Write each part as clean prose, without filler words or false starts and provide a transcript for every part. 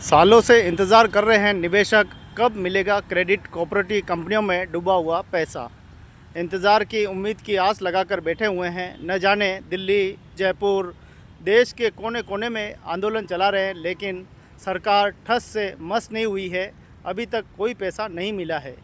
सालों से इंतज़ार कर रहे हैं निवेशक, कब मिलेगा क्रेडिट कोऑपरेटिव कंपनियों में डूबा हुआ पैसा। इंतज़ार की उम्मीद की आस लगाकर बैठे हुए हैं। न जाने दिल्ली, जयपुर, देश के कोने कोने में आंदोलन चला रहे हैं, लेकिन सरकार ठस से मस नहीं हुई है। अभी तक कोई पैसा नहीं मिला है।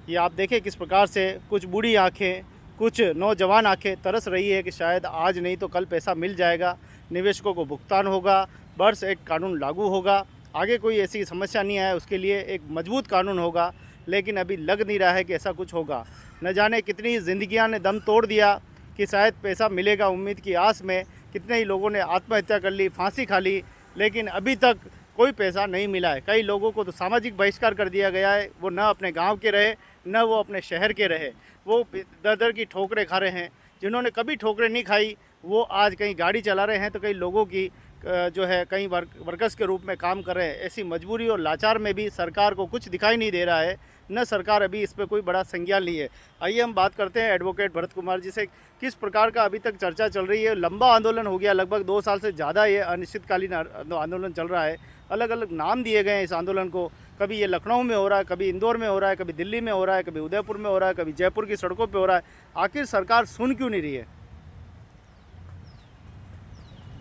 ये आप देखें किस प्रकार से कुछ बूढ़ी आंखें, कुछ नौजवान आंखें तरस रही है कि शायद आज नहीं तो कल पैसा मिल जाएगा, निवेशकों को भुगतान होगा, वर्ष एक कानून लागू होगा, आगे कोई ऐसी समस्या नहीं आए उसके लिए एक मजबूत कानून होगा। लेकिन अभी लग नहीं रहा है कि ऐसा कुछ होगा। न जाने कितनी ज़िंदगियां ने दम तोड़ दिया कि शायद पैसा मिलेगा उम्मीद की आस में। कितने ही लोगों ने आत्महत्या कर ली, फांसी खा ली, लेकिन अभी तक कोई पैसा नहीं मिला है। कई लोगों को तो सामाजिक बहिष्कार कर दिया गया है। वो न अपने गांव के रहे, न वो अपने शहर के रहे। वो दर दर की ठोकरें खा रहे हैं। जिन्होंने कभी ठोकरें नहीं खाई वो आज कहीं गाड़ी चला रहे हैं, तो कई लोगों की जो है कहीं वर्कर्स के रूप में काम कर रहे हैं। ऐसी मजबूरी और लाचार में भी सरकार को कुछ दिखाई नहीं दे रहा है। न सरकार अभी इस पर कोई बड़ा संज्ञान ली है। आइए हम बात करते हैं एडवोकेट भरत कुमार जी से। किस प्रकार का अभी तक चर्चा चल रही है। लंबा आंदोलन हो गया, लगभग 2 साल से ज़्यादा ये अनिश्चितकालीन आंदोलन चल रहा है। अलग अलग नाम दिए गए हैं इस आंदोलन को। कभी ये लखनऊ में हो रहा है, कभी इंदौर में हो रहा है, कभी दिल्ली में हो रहा है, कभी उदयपुर में हो रहा है, कभी जयपुर की सड़कों पर हो रहा है। आखिर सरकार सुन क्यों नहीं रही है?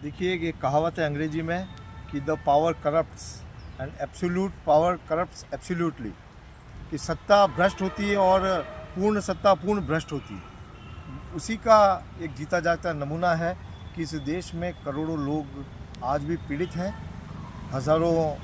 देखिए, ये कहावत है अंग्रेजी में कि the power corrupts and absolute power corrupts absolutely, कि सत्ता भ्रष्ट होती है और पूर्ण सत्ता पूर्ण भ्रष्ट होती है। उसी का एक जीता जागता नमूना है कि इस देश में करोड़ों लोग आज भी पीड़ित हैं। हज़ारों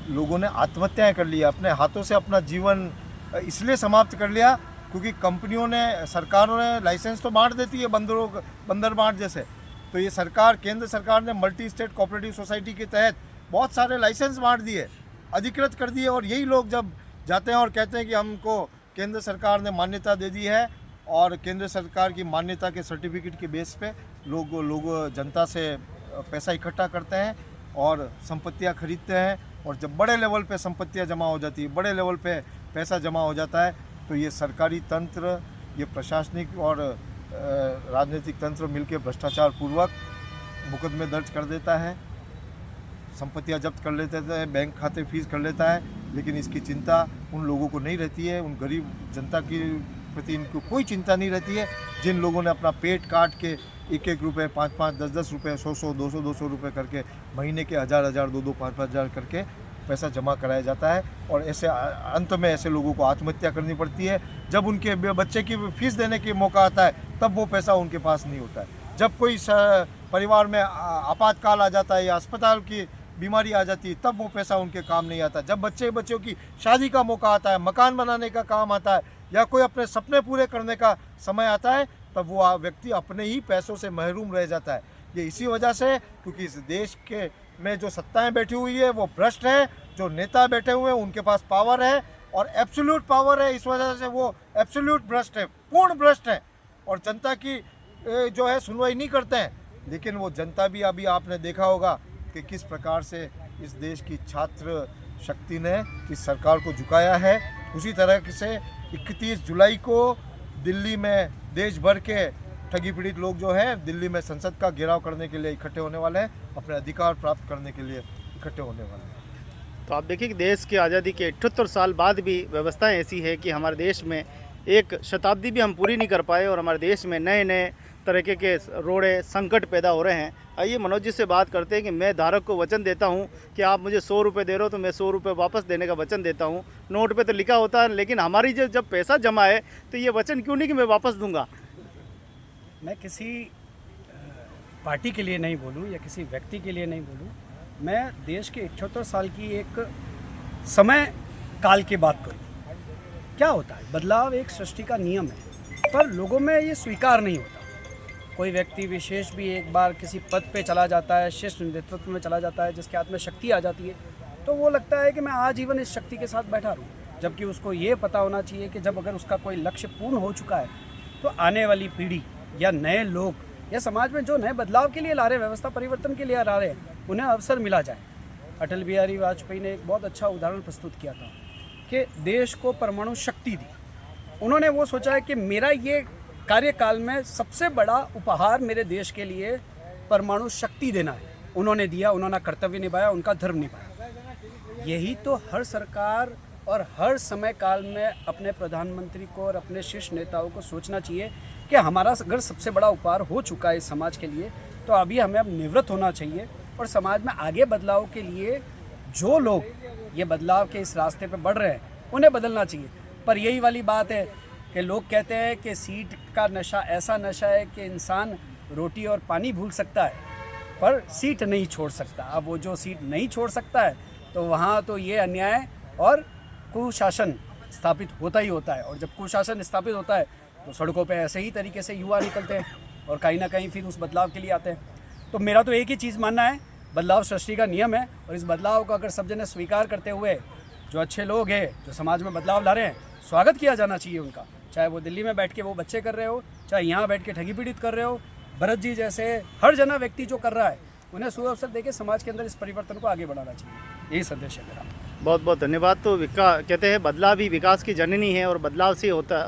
लोगों ने आत्महत्याएं कर लिया, अपने हाथों से अपना जीवन इसलिए समाप्त कर लिया क्योंकि कंपनियों ने, सरकारों ने लाइसेंस तो बांट देती है बंदर बांट जैसे। तो ये सरकार, केंद्र सरकार ने मल्टी स्टेट कोऑपरेटिव सोसाइटी के तहत बहुत सारे लाइसेंस बांट दिए, अधिकृत कर दिए। और यही लोग जब जाते हैं और कहते हैं कि हमको केंद्र सरकार ने मान्यता दे दी है, और केंद्र सरकार की मान्यता के सर्टिफिकेट के बेस पे लोग जनता से पैसा इकट्ठा करते हैं और संपत्तियां खरीदते हैं। और जब बड़े लेवल पे संपत्तियां जमा हो जाती है, बड़े लेवल पे पैसा जमा हो जाता है, तो ये सरकारी तंत्र, ये प्रशासनिक और राजनीतिक तंत्र मिलकर भ्रष्टाचार पूर्वक मुकदमे दर्ज कर देता है, संपत्तियां जब्त कर लेते हैं, बैंक खाते फ्रीज कर लेता है। लेकिन इसकी चिंता उन लोगों को नहीं रहती है, उन गरीब जनता के प्रति इनको कोई चिंता नहीं रहती है, जिन लोगों ने अपना पेट काट के 1-1 रुपये, 5-5, 10-10 रुपये, 100-100, 200-200 रुपये करके महीने के 1000-1000, 2-2, 5-5 हज़ार करके पैसा जमा कराया जाता है। और ऐसे अंत में ऐसे लोगों को आत्महत्या करनी पड़ती है। जब उनके बच्चे की फीस देने की मौका आता है तब वो पैसा उनके पास नहीं होता है। जब कोई परिवार में आपातकाल आ जाता है या अस्पताल की बीमारी आ जाती है तब वो पैसा उनके काम नहीं आता। जब बच्चों की शादी का मौका आता है, मकान बनाने का काम आता है, या कोई अपने सपने पूरे करने का समय आता है, तब वो व्यक्ति अपने ही पैसों से महरूम रह जाता है। ये इसी वजह से, क्योंकि इस देश के में जो सत्ताएं बैठी हुई है वो भ्रष्ट है, जो नेता बैठे हुए हैं उनके पास पावर है और एब्सोल्यूट पावर है। इस वजह से वो एब्सोल्यूट भ्रष्ट है, पूर्ण भ्रष्ट है, और जनता की जो है सुनवाई नहीं करते हैं। लेकिन वो जनता भी, अभी आपने देखा होगा कि किस प्रकार से इस देश की छात्र शक्ति ने इस सरकार को झुकाया है। उसी तरह से 31 जुलाई को दिल्ली में देश भर के ठगी पीड़ित लोग जो हैं दिल्ली में संसद का घेराव करने के लिए इकट्ठे होने वाले हैं, अपने अधिकार प्राप्त करने के लिए इकट्ठे होने वाले हैं। तो आप देखिए कि देश की आज़ादी के 78 साल बाद भी व्यवस्थाएं ऐसी है कि हमारे देश में एक शताब्दी भी हम पूरी नहीं कर पाए, और हमारे देश में नए नए तरीके के रोड़े संकट पैदा हो रहे हैं। आइए मनोज जी से बात करते हैं कि मैं धारक को वचन देता हूं कि आप मुझे 100 रुपये दे रहे हो तो मैं 100 रुपये वापस देने का वचन देता हूं। नोट पे तो लिखा होता है, लेकिन हमारी जब पैसा जमा है तो ये वचन क्यों नहीं कि मैं वापस दूंगा। मैं किसी पार्टी के लिए नहीं बोलूं या किसी व्यक्ति के लिए नहीं बोलूं, मैं देश के 78 साल की एक समय काल की बात करूं। क्या होता है, बदलाव एक सृष्टि का नियम है, पर लोगों में ये स्वीकार नहीं होता। कोई व्यक्ति विशेष भी एक बार किसी पद पे चला जाता है, शीर्ष नेतृत्व में चला जाता है, जिसके हाथ में शक्ति आ जाती है, तो वो लगता है कि मैं आजीवन इस शक्ति के साथ बैठा रहूं। जबकि उसको ये पता होना चाहिए कि जब अगर उसका कोई लक्ष्य पूर्ण हो चुका है तो आने वाली पीढ़ी या नए लोग या समाज में जो नए बदलाव के लिए ला रहे हैं, व्यवस्था परिवर्तन के लिए ला रहे हैं, उन्हें अवसर मिला जाए। अटल बिहारी वाजपेयी ने एक बहुत अच्छा उदाहरण प्रस्तुत किया था कि देश को परमाणु शक्ति दी। उन्होंने वो सोचा है कि मेरा ये कार्यकाल में सबसे बड़ा उपहार मेरे देश के लिए परमाणु शक्ति देना है। उन्होंने दिया, उन्होंने कर्तव्य निभाया, उनका धर्म निभाया। यही तो हर सरकार और हर समय काल में अपने प्रधानमंत्री को और अपने शीर्ष नेताओं को सोचना चाहिए कि हमारा अगर सबसे बड़ा उपहार हो चुका है इस समाज के लिए, तो अभी हमें अब निवृत्त होना चाहिए और समाज में आगे बदलाव के लिए जो लोग ये बदलाव के इस रास्ते पे बढ़ रहे हैं उन्हें बदलना चाहिए। पर यही वाली बात है कि लोग कहते हैं कि सीट का नशा ऐसा नशा है कि इंसान रोटी और पानी भूल सकता है पर सीट नहीं छोड़ सकता। अब वो जो सीट नहीं छोड़ सकता है तो वहाँ तो ये अन्याय और कुशासन स्थापित होता ही होता है, और जब कुशासन स्थापित होता है तो सड़कों पे ऐसे ही तरीके से युवा निकलते हैं और कहीं ना कहीं फिर उस बदलाव के लिए आते हैं। तो मेरा तो एक ही चीज़ मानना है, बदलाव सृष्टि का नियम है और इस बदलाव को अगर सब जने स्वीकार करते हुए जो अच्छे लोग हैं जो समाज में बदलाव ला रहे हैं, स्वागत किया जाना चाहिए उनका। चाहे वो दिल्ली में बैठ के वो बच्चे कर रहे हो, चाहे यहाँ बैठ के ठगी पीड़ित कर रहे हो, भरत जी जैसे हर जना व्यक्ति जो कर रहा है उन्हें सुअवसर देके समाज के अंदर इस परिवर्तन को आगे बढ़ाना चाहिए। यही संदेश है मेरा। बहुत बहुत धन्यवाद। तो कहते हैं बदलाव ही विकास की जननी है और बदलाव से होता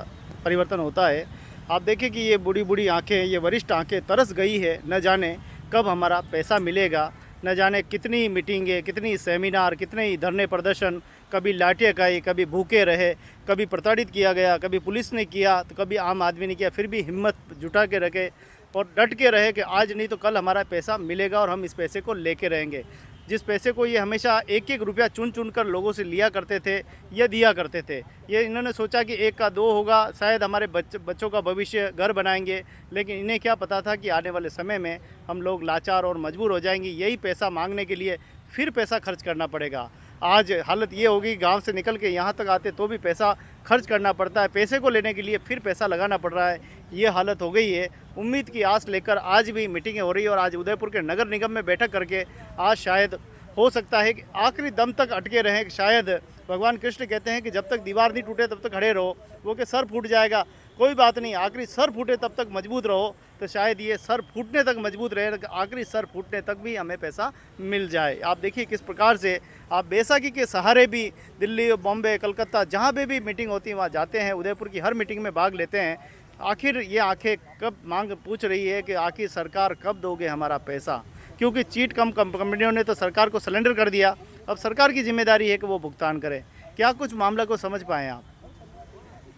परिवर्तन होता है। आप देखें कि ये बूढ़ी बूढ़ी आंखें, ये वरिष्ठ आंखें तरस गई है, न जाने कब हमारा पैसा मिलेगा, न जाने कितनी मीटिंगें, कितनी सेमिनार, कितने ही धरने प्रदर्शन, कभी लाठियाँ खाई, कभी भूखे रहे, कभी प्रताड़ित किया गया, कभी पुलिस ने किया तो कभी आम आदमी ने किया, फिर भी हिम्मत जुटा के रखे और डट के रहे कि आज नहीं तो कल हमारा पैसा मिलेगा और हम इस पैसे को लेके रहेंगे। जिस पैसे को ये हमेशा एक एक रुपया चुन चुन कर लोगों से लिया करते थे, ये दिया करते थे। ये इन्होंने सोचा कि 1 का 2 होगा, शायद हमारे बच्चों का भविष्य घर बनाएंगे, लेकिन इन्हें क्या पता था कि आने वाले समय में हम लोग लाचार और मजबूर हो जाएंगे। यही पैसा मांगने के लिए फिर पैसा खर्च करना पड़ेगा। आज हालत ये होगी, गांव से निकल के यहाँ तक आते तो भी पैसा खर्च करना पड़ता है, पैसे को लेने के लिए फिर पैसा लगाना पड़ रहा है। ये हालत हो गई है। उम्मीद की आस लेकर आज भी मीटिंगें हो रही है और आज उदयपुर के नगर निगम में बैठक करके आज शायद हो सकता है कि आखिरी दम तक अटके रहें। कि शायद भगवान कृष्ण कहते हैं कि जब तक दीवार नहीं टूटे तब तक खड़े रहो, वो कि सर फूट जाएगा, कोई बात नहीं, आखिरी सर फूटे तब तक मजबूत रहो। तो शायद ये सर फूटने तक मजबूत रहे, आखिरी सर फूटने तक भी हमें पैसा मिल जाए। आप देखिए किस प्रकार से आप बैसाखी के सहारे भी दिल्ली, बॉम्बे, कलकत्ता जहाँ पे भी मीटिंग होती है वहाँ जाते हैं, उदयपुर की हर मीटिंग में भाग लेते हैं। आखिर ये आंखें कब मांग पूछ रही है कि आखिर सरकार कब दोगे हमारा पैसा, क्योंकि चीट कम कंपनियों ने तो सरकार को सरेंडर कर दिया। अब सरकार की जिम्मेदारी है कि वो भुगतान करे। क्या कुछ मामला को समझ पाएँ आप?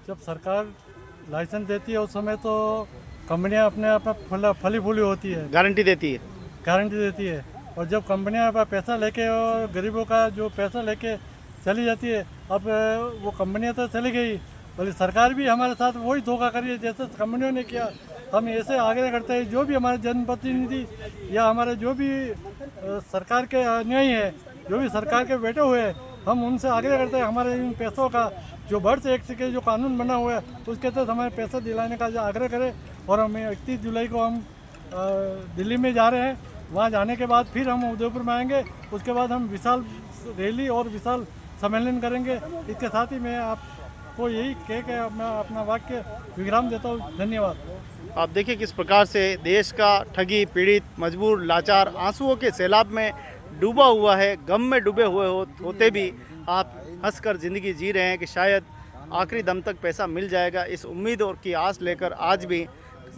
जब सरकार लाइसेंस देती है उस समय तो कंपनियां अपने आप में फली फूली होती है, गारंटी देती है। गारंटी देती है, और जब कंपनियां अपना पैसा लेके और गरीबों का जो पैसा लेके चली जाती है, अब वो कंपनियां तो चली गई, बल्कि सरकार भी हमारे साथ वही धोखा करी है जैसे कंपनियों ने किया। हम ऐसे आग्रह करते हैं जो भी हमारे जनप्रतिनिधि या हमारे जो भी सरकार के अनुयायी हैं, जो भी सरकार के बैठे हुए हैं, हम उनसे आग्रह करते हैं हमारे इन पैसों का जो बर्ड्स एक्ट के जो कानून बना हुआ है उसके तहत हमें पैसा दिलाने का जो आग्रह करें। और हमें 31 जुलाई को हम दिल्ली में जा रहे हैं, वहाँ जाने के बाद फिर हम उदयपुर में आएंगे, उसके बाद हम विशाल रैली और विशाल सम्मेलन करेंगे। इसके साथ ही मैं आपको यही कह के मैं अपना वाक्य विराम देता हूँ। धन्यवाद। आप देखिए किस प्रकार से देश का ठगी पीड़ित, मजबूर, लाचार, आंसुओं के सैलाब में डूबा हुआ है, गम में डूबे हुए होते भी आप हंसकर ज़िंदगी जी रहे हैं कि शायद आखिरी दम तक पैसा मिल जाएगा। इस उम्मीद और की आस लेकर आज भी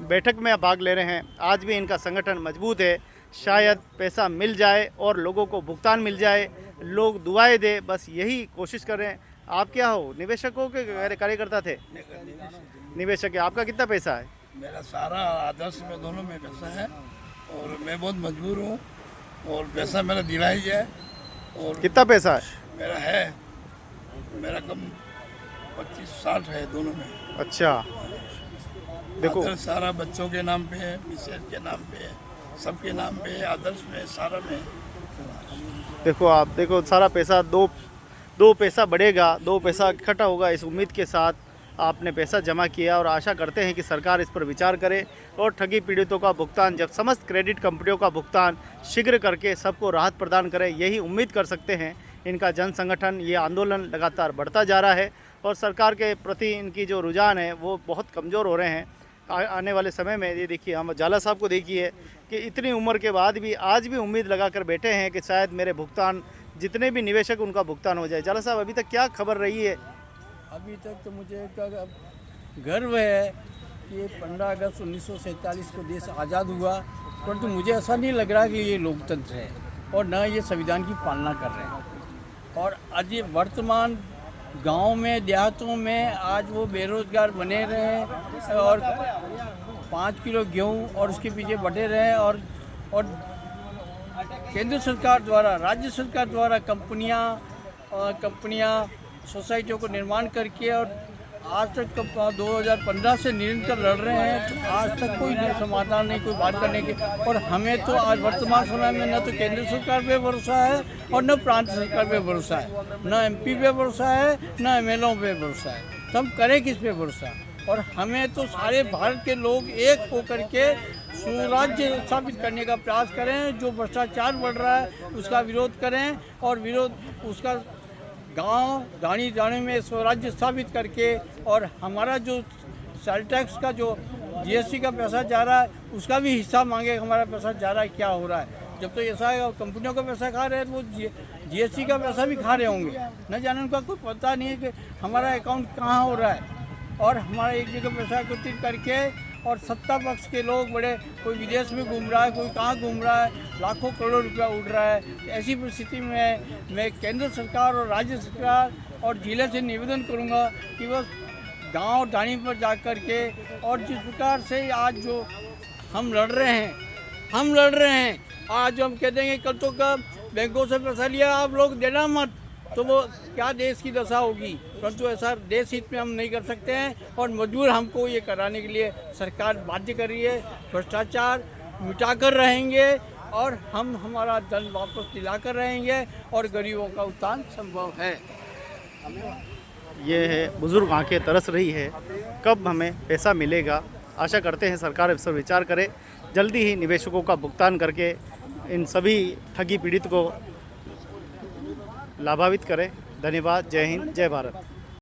बैठक में भाग ले रहे हैं। आज भी इनका संगठन मजबूत है, शायद पैसा मिल जाए और लोगों को भुगतान मिल जाए, लोग दुआएं दे, बस यही कोशिश कर रहे हैं। आप क्या हो, निवेशकों के कार्यकर्ता थे? निवेशक है। आपका कितना पैसा है? मेरा सारा आदर्श में दोनों में पैसा है और मैं बहुत मजबूर हूँ और पैसा मेरा दिला ही है। और कितना पैसा है? मेरा कम 25-60 है दोनों में। अच्छा, देखो आदर्श सारा बच्चों के नाम पे है, मिसेज के नाम पे है, सबके नाम पे है, आदर्श में सारा में। देखो आप देखो सारा पैसा दो पैसा बढ़ेगा, 2 पैसा इकट्ठा होगा। इस उम्मीद के साथ आपने पैसा जमा किया और आशा करते हैं कि सरकार इस पर विचार करे और ठगी पीड़ितों का भुगतान, जब समस्त क्रेडिट कंपनियों का भुगतान शीघ्र करके सबको राहत प्रदान करे। यही उम्मीद कर सकते हैं। इनका जन संगठन, ये आंदोलन लगातार बढ़ता जा रहा है और सरकार के प्रति इनकी जो रुझान है वो बहुत कमज़ोर हो रहे हैं। आने वाले समय में ये देखिए, हम जाला साहब को देखिए कि इतनी उम्र के बाद भी आज भी उम्मीद लगा कर बैठे हैं कि शायद मेरे भुगतान, जितने भी निवेशक उनका भुगतान हो जाए। जाला साहब, अभी तक क्या खबर रही है? अभी तक तो मुझे गर्व है कि 15 अगस्त 1947 को देश आज़ाद हुआ, परंतु मुझे ऐसा नहीं लग रहा कि ये लोकतंत्र है और न ये संविधान की पालना कर रहे हैं। और आज ये वर्तमान गांव में देहातों में आज वो बेरोजगार बने रहे और 5 किलो गेहूं और उसके पीछे बढ़े रहे और केंद्र सरकार द्वारा राज्य सरकार द्वारा कंपनियां सोसाइटियों को निर्माण करके और आज तक 2015 से निरंतर लड़ रहे हैं, तो आज तक कोई समाधान नहीं, कोई बात करने की। और हमें तो आज वर्तमान समय में न तो केंद्र सरकार पे भरोसा है और न प्रांत सरकार पे भरोसा है, न एमपी पे भरोसा है, न एमएलओ पे भरोसा है। तो हम करें किस पे भरोसा? और हमें तो सारे भारत के लोग एक होकर के सुराज्य स्थापित करने का प्रयास करें। जो भ्रष्टाचार बढ़ रहा है उसका विरोध करें और उसका गांव दाणी में स्वराज्य स्थापित करके और हमारा जो सेल टैक्स का जो जीएसटी का पैसा जा रहा है उसका भी हिस्सा मांगे, हमारा पैसा जा रहा है क्या हो रहा है। जब तो ऐसा है कंपनियों का पैसा खा रहे हैं तो वो जीएसटी का पैसा भी खा रहे होंगे, न जाने उनका कोई पता नहीं है कि हमारा अकाउंट कहाँ हो रहा है। और हमारा एक जगह पैसा एकत्रित करके और सत्ता पक्ष के लोग बड़े, कोई विदेश में घूम रहा है, कोई कहाँ घूम रहा है, लाखों करोड़ रुपया उड़ रहा है। तो ऐसी परिस्थिति में मैं केंद्र सरकार और राज्य सरकार और जिले से निवेदन करूँगा कि बस गांव ढाणी पर जा कर के और जिस प्रकार से आज जो हम लड़ रहे हैं आज हम कह देंगे कल तो कब बैंकों से पैसा लिया आप लोग देना मत, तो वो क्या देश की दशा होगी। परंतु ऐसा देश हित में हम नहीं कर सकते हैं और मजबूर हमको ये कराने के लिए सरकार बाध्य कर रही है। भ्रष्टाचार मिटाकर रहेंगे और हम हमारा धन वापस दिलाकर रहेंगे और गरीबों का उत्थान संभव है। ये है बुज़ुर्ग आंखें तरस रही है, कब हमें पैसा मिलेगा। आशा करते हैं सरकार इस पर विचार करे, जल्दी ही निवेशकों का भुगतान करके इन सभी ठगी पीड़ित को लाभान्वित करें। धन्यवाद। जय हिंद, जय भारत।